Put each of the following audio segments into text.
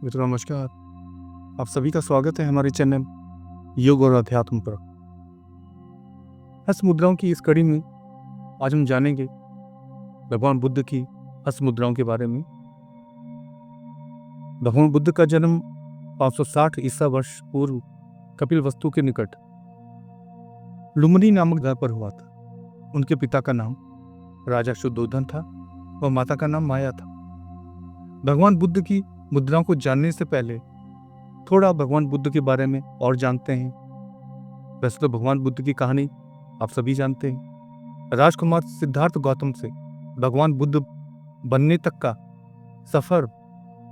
मित्रों नमस्कार। आप सभी का स्वागत है हमारे चैनल योग और अध्यात्म पर। हस्त मुद्राओं की इस कड़ी में आज हम जानेंगे भगवान बुद्ध की हस्त मुद्राओं के बारे में। भगवान बुद्ध का जन्म 560 ईसा वर्ष पूर्व कपिलवस्तु के निकट लुम्बिनी नामक जगह पर हुआ था। उनके पिता का नाम राजा शुद्धोधन था और माता का नाम माया था। भगवान बुद्ध की मुद्राओं को जानने से पहले थोड़ा भगवान बुद्ध के बारे में और जानते हैं। वैसे तो भगवान बुद्ध की कहानी आप सभी जानते हैं। राजकुमार सिद्धार्थ गौतम से भगवान बुद्ध बनने तक का सफर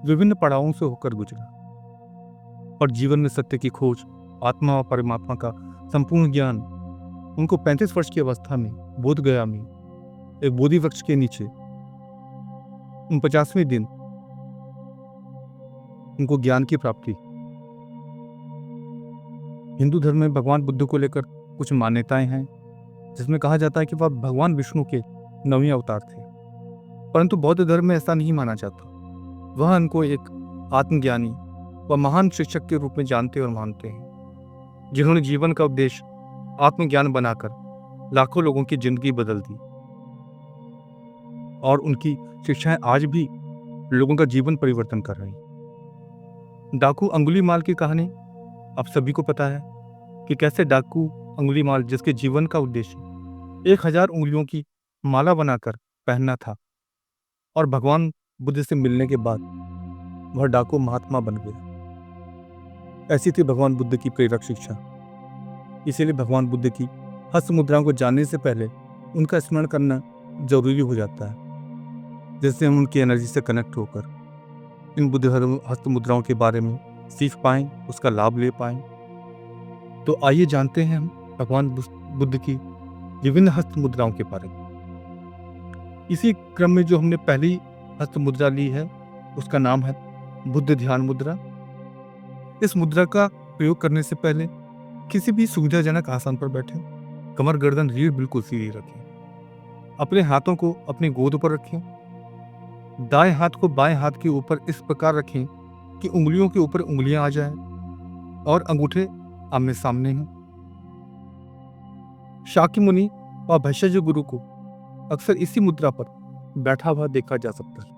विभिन्न पड़ावों से होकर गुजरा और जीवन में सत्य की खोज, आत्मा और परमात्मा का संपूर्ण ज्ञान उनको 35 वर्ष की अवस्था में बोध गया में एक बोधि वृक्ष के नीचे 49वें दिन उनको ज्ञान की प्राप्ति। हिंदू धर्म में भगवान बुद्ध को लेकर कुछ मान्यताएं हैं, जिसमें कहा जाता है कि वह भगवान विष्णु के 9वें अवतार थे। परंतु बौद्ध धर्म में ऐसा नहीं माना जाता। वह उनको एक आत्मज्ञानी व महान शिक्षक के रूप में जानते और मानते हैं, जिन्होंने जीवन का उद्देश्य आत्मज्ञान बनाकर लाखों लोगों की जिंदगी बदल दी और उनकी शिक्षाएं आज भी लोगों का जीवन परिवर्तन कर रही। डाकू अंगुलीमाल की कहानी आप सभी को पता है कि कैसे डाकू अंगुलीमाल, जिसके जीवन का उद्देश्य 1000 उंगलियों की माला बनाकर पहनना था, और भगवान बुद्ध से मिलने के बाद वह डाकू महात्मा बन गया। ऐसी थी भगवान बुद्ध की प्रेरक शिक्षा। इसीलिए भगवान बुद्ध की हस्त मुद्राओं को जानने से पहले उनका स्मरण करना जरूरी हो जाता है, जिससे हम उनकी एनर्जी से कनेक्ट होकर इन बुद्ध हस्त मुद्राओं के बारे में सीख पाएं, उसका लाभ ले पाएं। तो आइए जानते हैं हम भगवान बुद्ध की विभिन्न हस्त मुद्राओं के बारे में। इसी क्रम में जो हमने पहली हस्त मुद्रा ली है उसका नाम है बुद्ध ध्यान मुद्रा। इस मुद्रा का प्रयोग करने से पहले किसी भी सुविधाजनक आसन पर बैठें, कमर गर्दन रीढ़ बिल्कुल सीधी रखें, अपने हाथों को अपनी गोद पर रखें, दाएं हाथ को बाएं हाथ के ऊपर इस प्रकार रखें कि उंगलियों के ऊपर उंगलियां आ जाएं और अंगूठे आमने सामने हों। शाक्य मुनि व भैषज गुरु को अक्सर इसी मुद्रा पर बैठा हुआ देखा जा सकता है।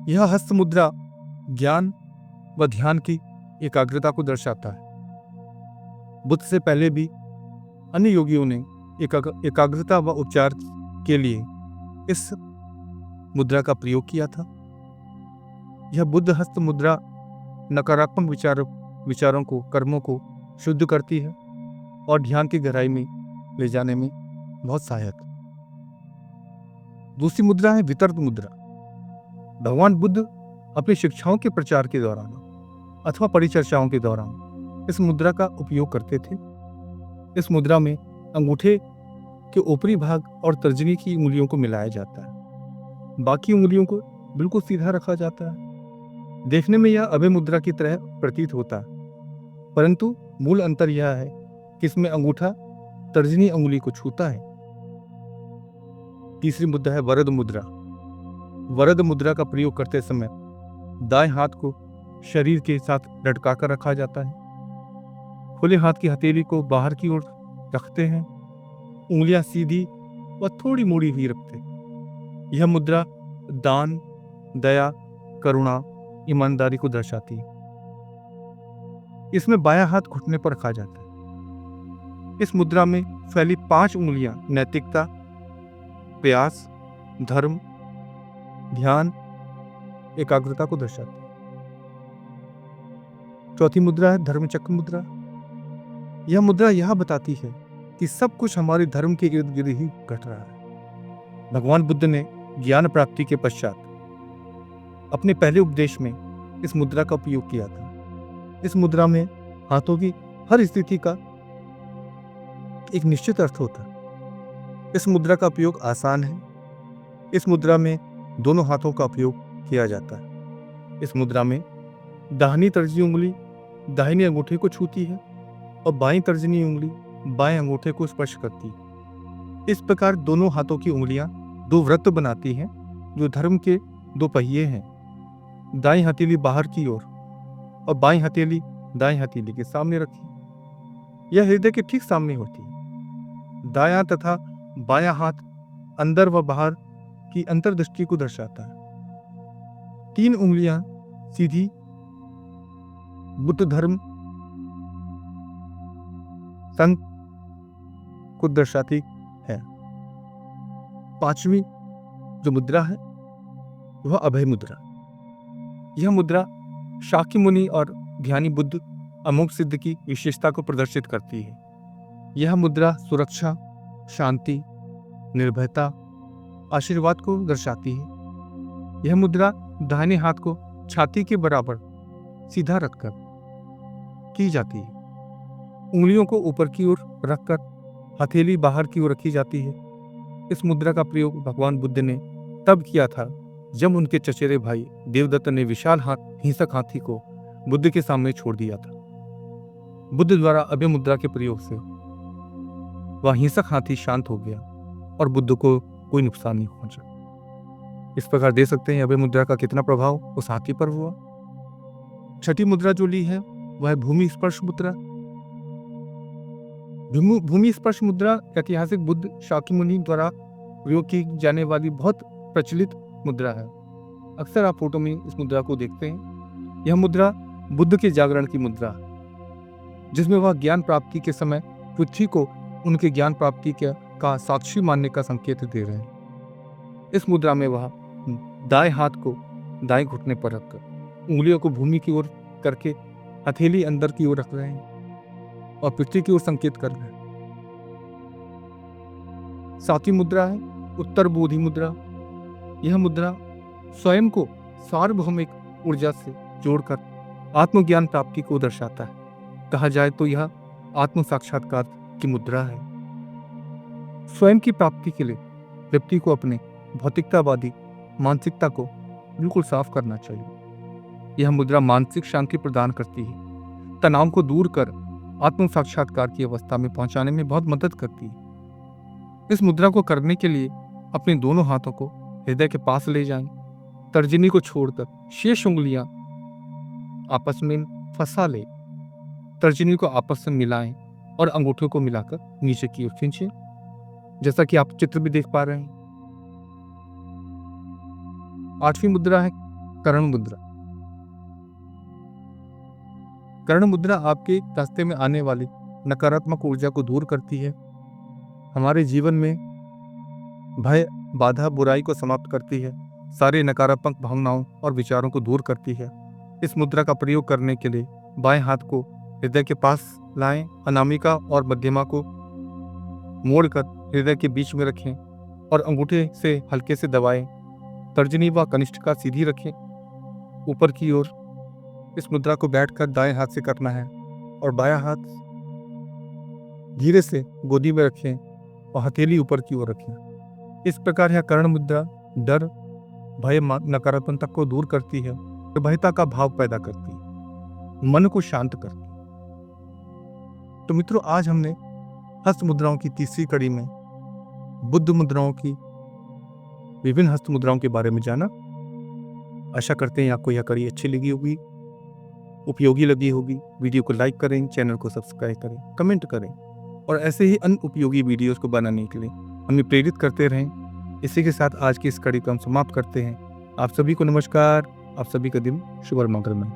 यह हस्त मुद्रा ज्ञान व ध्यान की एकाग्रता को दर्शाता है। बुद्ध से पहले भी अन्य योगियों ने एकाग्रता व उपचार के लिए इस मुद्रा का प्रयोग किया था। यह बुद्ध हस्त मुद्रा नकारात्मक विचारों को, कर्मों को शुद्ध करती है और ध्यान की गहराई में ले जाने में बहुत सहायक। दूसरी मुद्रा है वितर्क मुद्रा। भगवान बुद्ध अपनी शिक्षाओं के प्रचार के दौरान अथवा परिचर्चाओं के दौरान इस मुद्रा का उपयोग करते थे। इस मुद्रा में अंगूठे के ऊपरी भाग और तर्जनी की उंगलियों को मिलाया जाता है, बाकी उंगलियों को बिल्कुल सीधा रखा जाता है। देखने में यह अभय मुद्रा की तरह प्रतीत होता है, परंतु मूल अंतर यह है कि इसमें अंगूठा तर्जनी उंगली को छूता है। तीसरी मुद्रा है वरद मुद्रा। वरद मुद्रा का प्रयोग करते समय दाएं हाथ को शरीर के साथ लटका कर रखा जाता है। खुले हाथ की हथेली को बाहर की ओर रखते हैं, उंगलियां सीधी व थोड़ी मुड़ी हुई रखते हैं। यह मुद्रा दान, दया, करुणा, ईमानदारी को दर्शाती है। इसमें बायां हाथ घुटने पर रखा जाता है। इस मुद्रा में फैली 5 उंगलियां नैतिकता, प्रयास, धर्म, ध्यान, एकाग्रता को दर्शाती है। चौथी मुद्रा है धर्मचक्र मुद्रा। यह मुद्रा यह बताती है कि सब कुछ हमारे धर्म के इर्द गिर्द ही घट रहा है। भगवान बुद्ध ने ज्ञान प्राप्ति के पश्चात अपने पहले उपदेश में इस मुद्रा का उपयोग किया था। इस मुद्रा में हाथों की हर स्थिति का एक निश्चित अर्थ होता है। इस मुद्रा का उपयोग आसान है। इस मुद्रा में दोनों हाथों का उपयोग किया जाता है। इस मुद्रा में दाहिनी तर्जनी उंगली दाहिने अंगूठे को छूती है और बाईं तर्जनी उंगली बाएं अंगूठे को स्पर्श करती है। इस प्रकार दोनों हाथों की उंगलियां 2 वृत्त बनाती हैं, जो धर्म के 2 पहिए हैं। दाईं हथेली बाहर की ओर और बाईं हथेली दाईं हथेली के सामने रखी। यह हृदय के ठीक सामने होती है। दायां तथा बायां हाथ अंदर व बाहर की अंतर्दृष्टि को दर्शाता है। 3 उंगलियां सीधी बुद्ध धर्म संघ को दर्शाती है। 5वीं जो मुद्रा है वह अभय मुद्रा। यह मुद्रा शाक्य मुनि और ध्यानी बुद्ध अमोघ सिद्ध की विशेषता को प्रदर्शित करती है। यह मुद्रा सुरक्षा, शांति, निर्भयता, आशीर्वाद को दर्शाती है। यह मुद्रा दाहिने हाथ को छाती के बराबर सीधा रखकर की जाती है। उंगलियों को ऊपर की ओर रखकर हथेली बाहर की ओर रखी जाती है। इस मुद्रा का प्रयोग भगवान बुद्ध ने तब किया था जब उनके चचेरे भाई देवदत्त ने विशाल हिंसक हाथी को बुद्ध के सामने छोड़ दिया था। बुद्ध द्वारा अभय मुद्रा के प्रयोग से वह हिंसक हाथी शांत हो गया और बुद्ध को कोई नुकसान नहीं पहुंचा। इस प्रकार दे सकते हैं अभय मुद्रा का कितना प्रभाव उस हाथी पर हुआ। 6ठी मुद्रा जो ली है वह है भूमि स्पर्श मुद्रा। भूमि स्पर्श मुद्रा ऐतिहासिक बुद्ध शाक्य मुनि द्वारा प्रयोग की जाने वाली बहुत प्रचलित मुद्रा है। अक्सर आप फोटो में इस मुद्रा को देखते हैं। यह मुद्रा बुद्ध के जागरण की मुद्रा है, जिसमें वह ज्ञान प्राप्ति के समय पृथ्वी को उनके ज्ञान प्राप्ति का साक्षी मानने का संकेत दे रहे हैं। इस मुद्रा में वह दाएं हाथ को दाएं घुटने पर रखकर उंगलियों को भूमि की ओर करके हथेली अंदर की ओर रख रहे हैं और पृथ्वी की ओर संकेत कर रहे हैं। 7वीं मुद्रा है उत्तर बोधि मुद्रा। यह मुद्रा स्वयं को सार्वभौमिक ऊर्जा से जोड़कर आत्मज्ञान प्राप्ति को दर्शाता है। कहा जाए तो यह आत्म साक्षात्कार की मुद्रा है। स्वयं की प्राप्ति के लिए व्यक्ति को अपने भौतिकतावादी मानसिकता को बिल्कुल साफ करना चाहिए। यह मुद्रा मानसिक शांति प्रदान करती है, तनाव को दूर कर आत्म साक्षात्कार की अवस्था में पहुंचाने में बहुत मदद करती है। इस मुद्रा को करने के लिए अपने दोनों हाथों को हृदय के पास ले जाएं, तर्जनी को छोड़कर शेष उंगलियां आपस में फंसा ले, तर्जनी को आपस में मिलाएं और अंगूठों को मिलाकर नीचे की ओर खींचें, जैसा कि आप चित्र भी देख पा रहे हैं। 8वीं मुद्रा है कर्ण मुद्रा। कर्ण मुद्रा आपके रास्ते में आने वाली नकारात्मक ऊर्जा को दूर करती है, हमारे जीवन में भय, बाधा, बुराई को समाप्त करती है, सारे नकारात्मक भावनाओं और विचारों को दूर करती है। इस मुद्रा का प्रयोग करने के लिए बाएं हाथ को हृदय के पास लाएं, अनामिका और मध्यमा को मोड़कर हृदय के बीच में रखें और अंगूठे से हल्के से दबाएं। तर्जनी व कनिष्ठिका सीधी रखें ऊपर की ओर। इस मुद्रा को बैठकर दाएं हाथ से करना है और बायां हाथ धीरे से गोदी में रखें और हथेली ऊपर की ओर रखें। इस प्रकार यह कर्ण मुद्रा डर, भय, नकारात्मकता को दूर करती है, निर्भयता का भाव पैदा करती है, मन को शांत करती है। तो मित्रों, आज हमने हस्त मुद्राओं की तीसरी कड़ी में बुद्ध मुद्राओं की विभिन्न हस्त मुद्राओं के बारे में जाना। आशा करते हैं आपको यह कड़ी अच्छी लगी होगी, उपयोगी लगी होगी। वीडियो को लाइक करें, चैनल को सब्सक्राइब करें, कमेंट करें और ऐसे ही अन्य उपयोगी वीडियोस को बनाने के लिए हमें प्रेरित करते रहें। इसी के साथ आज की इस कड़ी को हम समाप्त करते हैं। आप सभी को नमस्कार। आप सभी का दिन शुभ और मंगलमय।